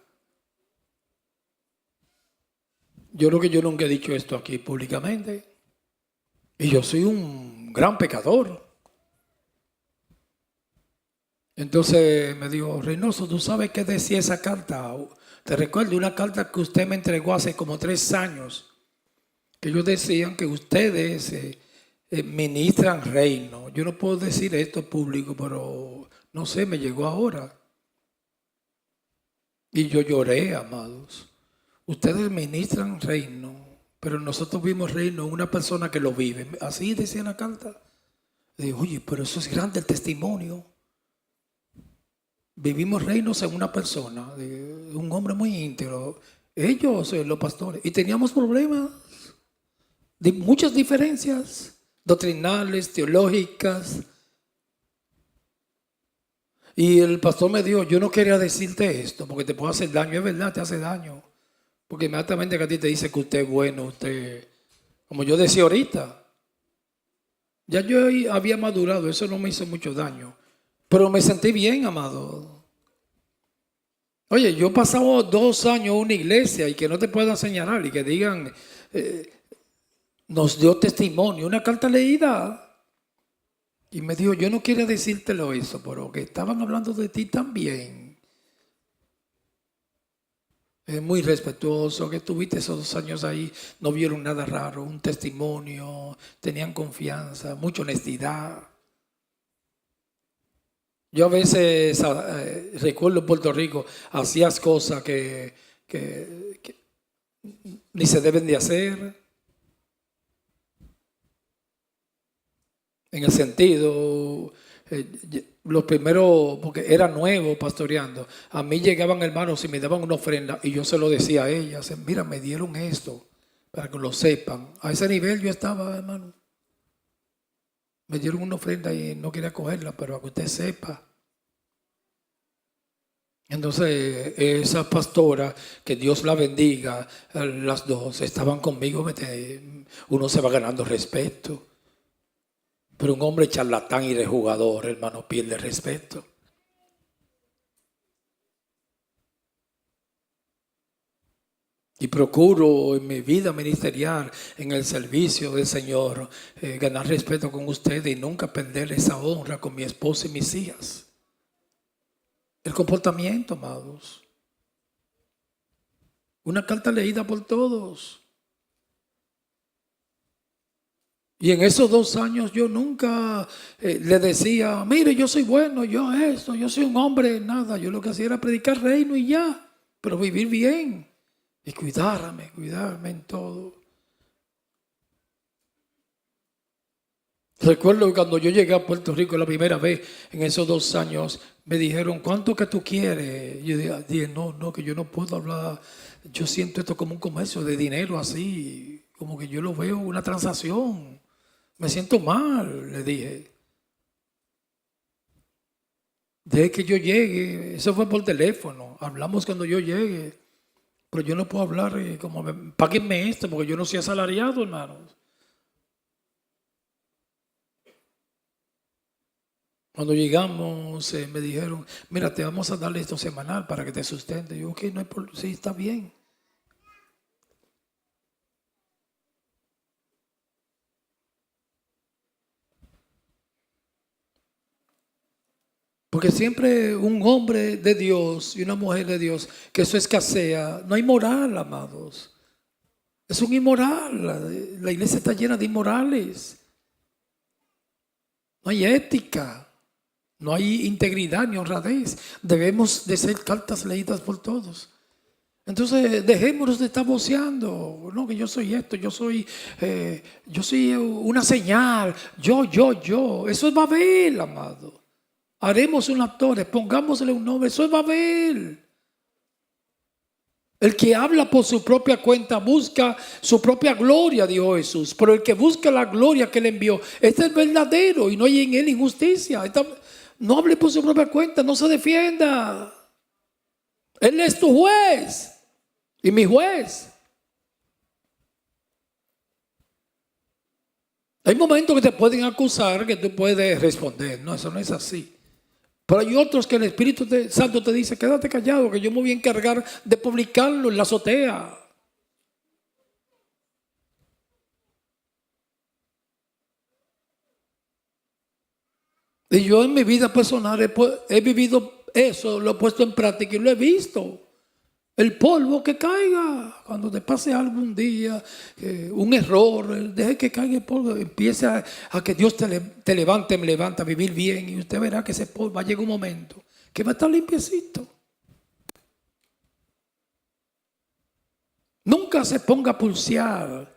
Yo creo que yo nunca he dicho esto aquí públicamente. Y yo soy un gran pecador. Entonces me dijo, Reynoso, ¿tú sabes qué decía esa carta? Te recuerdo una carta que usted me entregó hace como 3 años, que ellos decían que ustedes ministran reino. Yo no puedo decir esto público, pero no sé, me llegó ahora. Y yo lloré, amados. Ustedes ministran reino, pero nosotros vimos reino en una persona que lo vive. Así decía la carta. Y digo, oye, pero eso es grande el testimonio. Vivimos reinos en una persona, de un hombre muy íntegro. Ellos, los pastores, y teníamos problemas, de muchas diferencias doctrinales, teológicas. Y el pastor me dijo, yo no quería decirte esto porque te puede hacer daño. Es verdad, te hace daño. Porque inmediatamente que a ti te dice que usted es bueno, usted, como yo decía ahorita, ya yo había madurado, eso no me hizo mucho daño. Pero me sentí bien, amado. Oye, yo he pasado 2 años en una iglesia y que no te puedan señalar y que digan, nos dio testimonio, una carta leída. Y me dijo, yo no quiero decírtelo eso, pero que estaban hablando de ti también. Es muy respetuoso, que estuviste esos 2 años ahí, no vieron nada raro, un testimonio, tenían confianza, mucha honestidad. Yo a veces recuerdo en Puerto Rico, hacías cosas que ni se deben de hacer. En el sentido, los primeros, porque era nuevo pastoreando, a mí llegaban hermanos y me daban una ofrenda y yo se lo decía a ellas, mira, me dieron esto, para que lo sepan. A ese nivel yo estaba, hermano. Me dieron una ofrenda y no quería cogerla, pero a que usted sepa. Entonces, esa pastora, que Dios la bendiga, las dos estaban conmigo, uno se va ganando respeto. Pero un hombre charlatán y rejugador, hermano, pierde respeto. Y procuro en mi vida ministerial, en el servicio del Señor, ganar respeto con ustedes y nunca perder esa honra con mi esposa y mis hijas. El comportamiento, amados. Una carta leída por todos. Y en esos 2 años yo nunca le decía, mire, yo soy bueno, yo esto, yo soy un hombre, nada. Yo lo que hacía era predicar reino y ya, pero vivir bien y cuidarme en todo. Recuerdo cuando yo llegué a Puerto Rico la primera vez, en esos 2 años, me dijeron, ¿cuánto que tú quieres? Yo dije, no, que yo no puedo hablar. Yo siento esto como un comercio de dinero así, como que yo lo veo una transacción. Me siento mal, le dije. Desde que yo llegue, eso fue por teléfono, hablamos cuando yo llegue, pero yo no puedo hablar como, páguenme esto, porque yo no soy asalariado, hermanos. Cuando llegamos, me dijeron, mira, te vamos a darle esto semanal para que te sustente. Yo, ok, no hay problema, sí, está bien. Porque siempre un hombre de Dios y una mujer de Dios, que eso escasea, no hay moral, amados. Es un inmoral. La iglesia está llena de inmorales. No hay ética, no hay integridad ni honradez. Debemos de ser cartas leídas por todos. Entonces dejémonos de estar voceando. No, que yo soy esto, yo soy una señal. Yo. Eso es Babel, amado. Haremos un actor, pongámosle un nombre. Eso es Babel. El que habla por su propia cuenta busca su propia gloria, dijo Jesús. Pero el que busca la gloria que le envió, este es el verdadero y no hay en él injusticia. No hable por su propia cuenta, no se defienda. Él es tu juez y mi juez. Hay momentos que te pueden acusar que tú puedes responder. No, eso no es así. Pero hay otros que el Espíritu Santo te dice, quédate callado, que yo me voy a encargar de publicarlo en la azotea. Y yo en mi vida personal he vivido eso, lo he puesto en práctica y lo he visto. El polvo que caiga, cuando te pase algún día, un error, deje que caiga el polvo, empiece a que Dios te levante, me levanta a vivir bien y usted verá que ese polvo va a llegar un momento que va a estar limpiecito. Nunca se ponga a pulsear,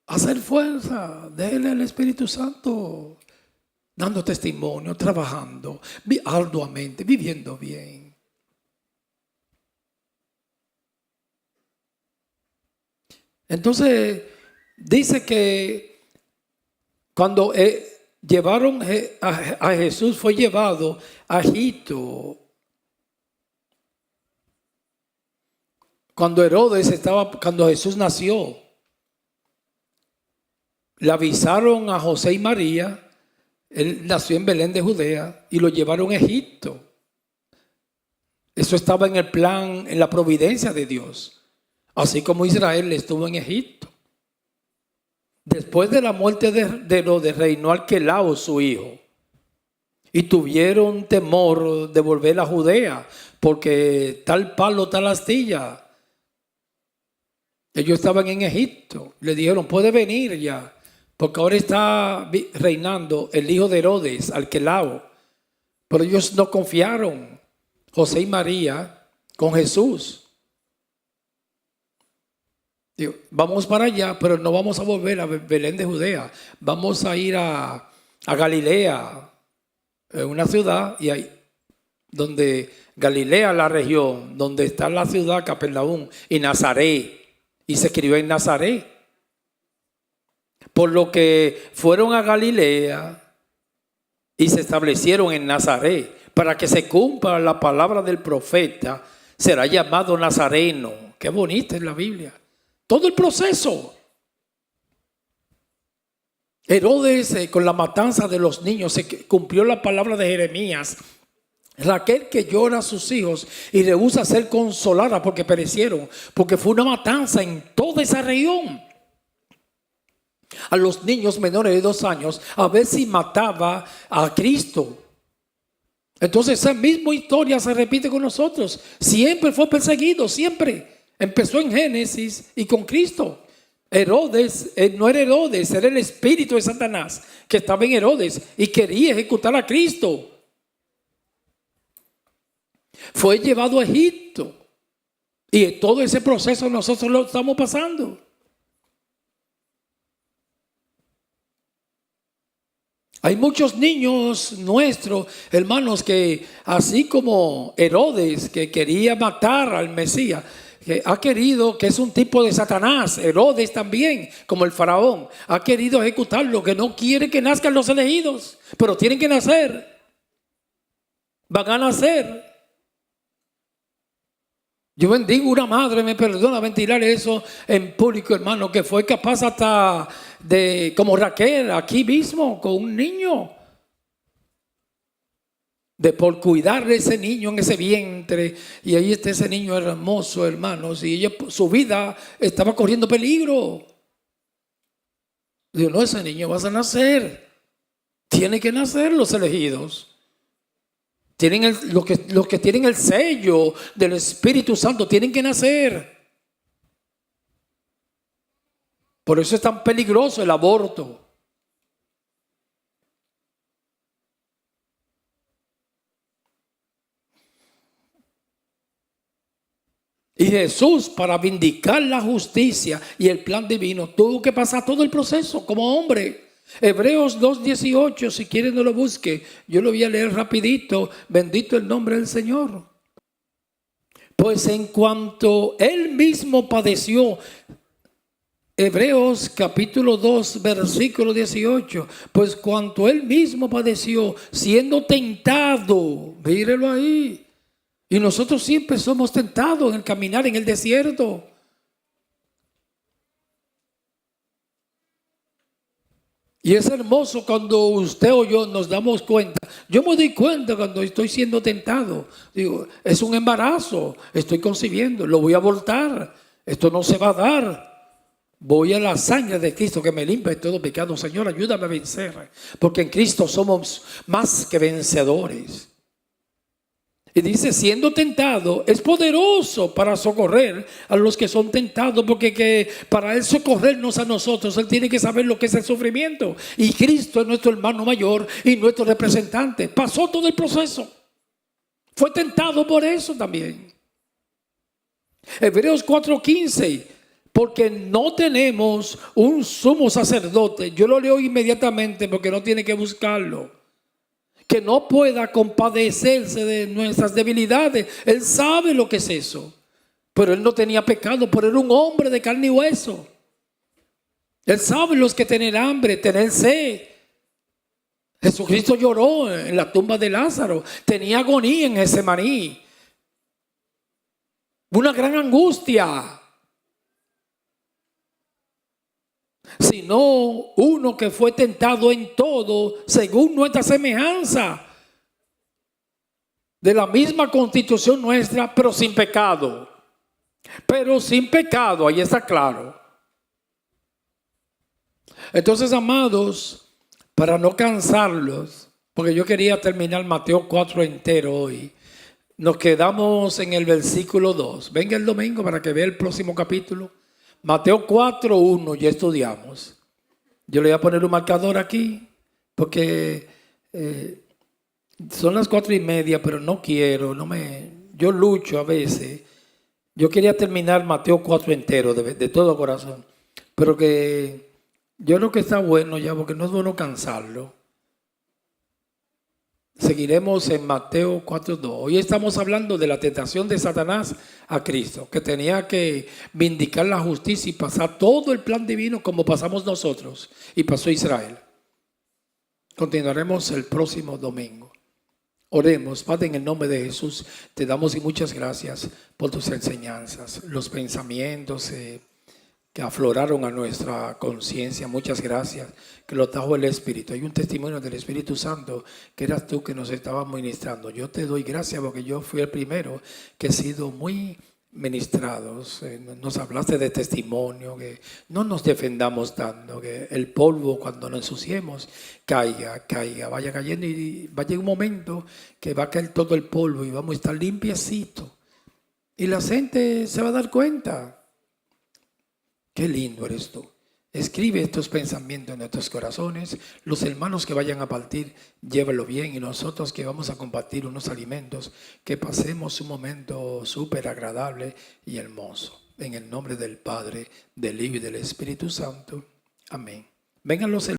a hacer fuerza, déjele al Espíritu Santo dando testimonio, trabajando arduamente, viviendo bien. Entonces dice que cuando llevaron a Jesús, fue llevado a Egipto. Cuando Jesús nació, le avisaron a José y María. Él nació en Belén de Judea y lo llevaron a Egipto. Eso estaba en el plan, en la providencia de Dios. Así como Israel estuvo en Egipto. Después de la muerte de Herodes, reinó Arquelao, su hijo. Y tuvieron temor de volver a Judea, porque tal palo, tal astilla. Ellos estaban en Egipto. Le dijeron, puede venir ya, porque ahora está reinando el hijo de Herodes, Arquelao. Pero ellos no confiaron, José y María, con Jesús. Digo, vamos para allá, pero no vamos a volver a Belén de Judea. Vamos a ir a Galilea, una ciudad, y ahí, donde Galilea, la región, donde está la ciudad Capernaum y Nazaret, y se escribió en Nazaret. Por lo que fueron a Galilea y se establecieron en Nazaret, para que se cumpla la palabra del profeta, será llamado Nazareno. Qué bonita es la Biblia. Todo el proceso. Herodes, con la matanza de los niños, se cumplió la palabra de Jeremías. Raquel que llora a sus hijos y rehúsa ser consolada porque perecieron, porque fue una matanza en toda esa región. A los niños menores de 2 años, a ver si mataba a Cristo. Entonces esa misma historia se repite con nosotros. Siempre fue perseguido, siempre. Empezó en Génesis y con Cristo. Herodes, no era Herodes, era el espíritu de Satanás que estaba en Herodes y quería ejecutar a Cristo. Fue llevado a Egipto y todo ese proceso nosotros lo estamos pasando. Hay muchos niños nuestros, hermanos, que así como Herodes, que quería matar al Mesías, que ha querido, que es un tipo de Satanás, Herodes también, como el faraón, ha querido ejecutarlo, que no quiere que nazcan los elegidos, pero tienen que nacer, van a nacer. Yo bendigo una madre, me perdona ventilar eso en público, hermano, que fue capaz hasta de, como Raquel, aquí mismo, con un niño, de por cuidar de ese niño en ese vientre, y ahí está ese niño hermoso, hermanos, y ella, su vida estaba corriendo peligro. Digo, no, ese niño va a nacer, tiene que nacer los elegidos. Los que tienen el sello del Espíritu Santo tienen que nacer. Por eso es tan peligroso el aborto. Y Jesús, para vindicar la justicia y el plan divino, tuvo que pasar todo el proceso como hombre. Hebreos 2:18, si quieren no lo busque, yo lo voy a leer rapidito. Bendito el nombre del Señor. Pues en cuanto Él mismo padeció, Hebreos capítulo 2, versículo 18, pues cuanto Él mismo padeció, siendo tentado, mírelo ahí. Y nosotros siempre somos tentados en el caminar en el desierto. Y es hermoso cuando usted o yo nos damos cuenta. Yo me doy cuenta cuando estoy siendo tentado. Digo, es un embarazo, estoy concibiendo, lo voy a abortar. Esto no se va a dar. Voy a la sangre de Cristo que me limpia de todo pecado. Señor, ayúdame a vencer. Porque en Cristo somos más que vencedores. Y dice, siendo tentado, es poderoso para socorrer a los que son tentados, porque para Él socorrernos a nosotros, Él tiene que saber lo que es el sufrimiento. Y Cristo es nuestro hermano mayor y nuestro representante. Pasó todo el proceso. Fue tentado por eso también. Hebreos 4:15, porque no tenemos un sumo sacerdote. Yo lo leo inmediatamente porque no tiene que buscarlo. Que no pueda compadecerse de nuestras debilidades. Él sabe lo que es eso. Pero Él no tenía pecado, pero era un hombre de carne y hueso. Él sabe los que tener hambre, tener sed. Jesucristo lloró en la tumba de Lázaro. Tenía agonía en Getsemaní. Una gran angustia. Sino uno que fue tentado en todo según nuestra semejanza, de la misma constitución nuestra, pero sin pecado. Pero sin pecado, ahí está claro. Entonces, amados, para no cansarlos, porque yo quería terminar Mateo 4 entero hoy, nos quedamos en el versículo 2. Venga el domingo para que vea el próximo capítulo. Mateo 4:1 ya estudiamos. Yo le voy a poner un marcador aquí porque son las 4:30, pero no quiero, yo lucho a veces. Yo quería terminar Mateo 4 entero de todo corazón, pero que yo creo que está bueno ya, porque no es bueno cansarlo. Seguiremos en Mateo 4:2. Hoy estamos hablando de la tentación de Satanás a Cristo, que tenía que vindicar la justicia y pasar todo el plan divino como pasamos nosotros y pasó Israel. Continuaremos el próximo domingo. Oremos. Padre, en el nombre de Jesús, te damos y muchas gracias por tus enseñanzas, los pensamientos que afloraron a nuestra conciencia. Muchas gracias, que lo trajo el Espíritu. Hay un testimonio del Espíritu Santo que eras tú que nos estabas ministrando. Yo te doy gracias porque yo fui el primero que he sido muy ministrado. Nos hablaste de testimonio, que no nos defendamos tanto, que el polvo cuando nos ensuciemos caiga, vaya cayendo, y va a llegar un momento que va a caer todo el polvo y vamos a estar limpiecitos. Y la gente se va a dar cuenta. Qué lindo eres tú. Escribe estos pensamientos en nuestros corazones. Los hermanos que vayan a partir, llévalo bien. Y nosotros que vamos a compartir unos alimentos, que pasemos un momento súper agradable y hermoso. En el nombre del Padre, del Hijo y del Espíritu Santo. Amén. Vengan los hermanos.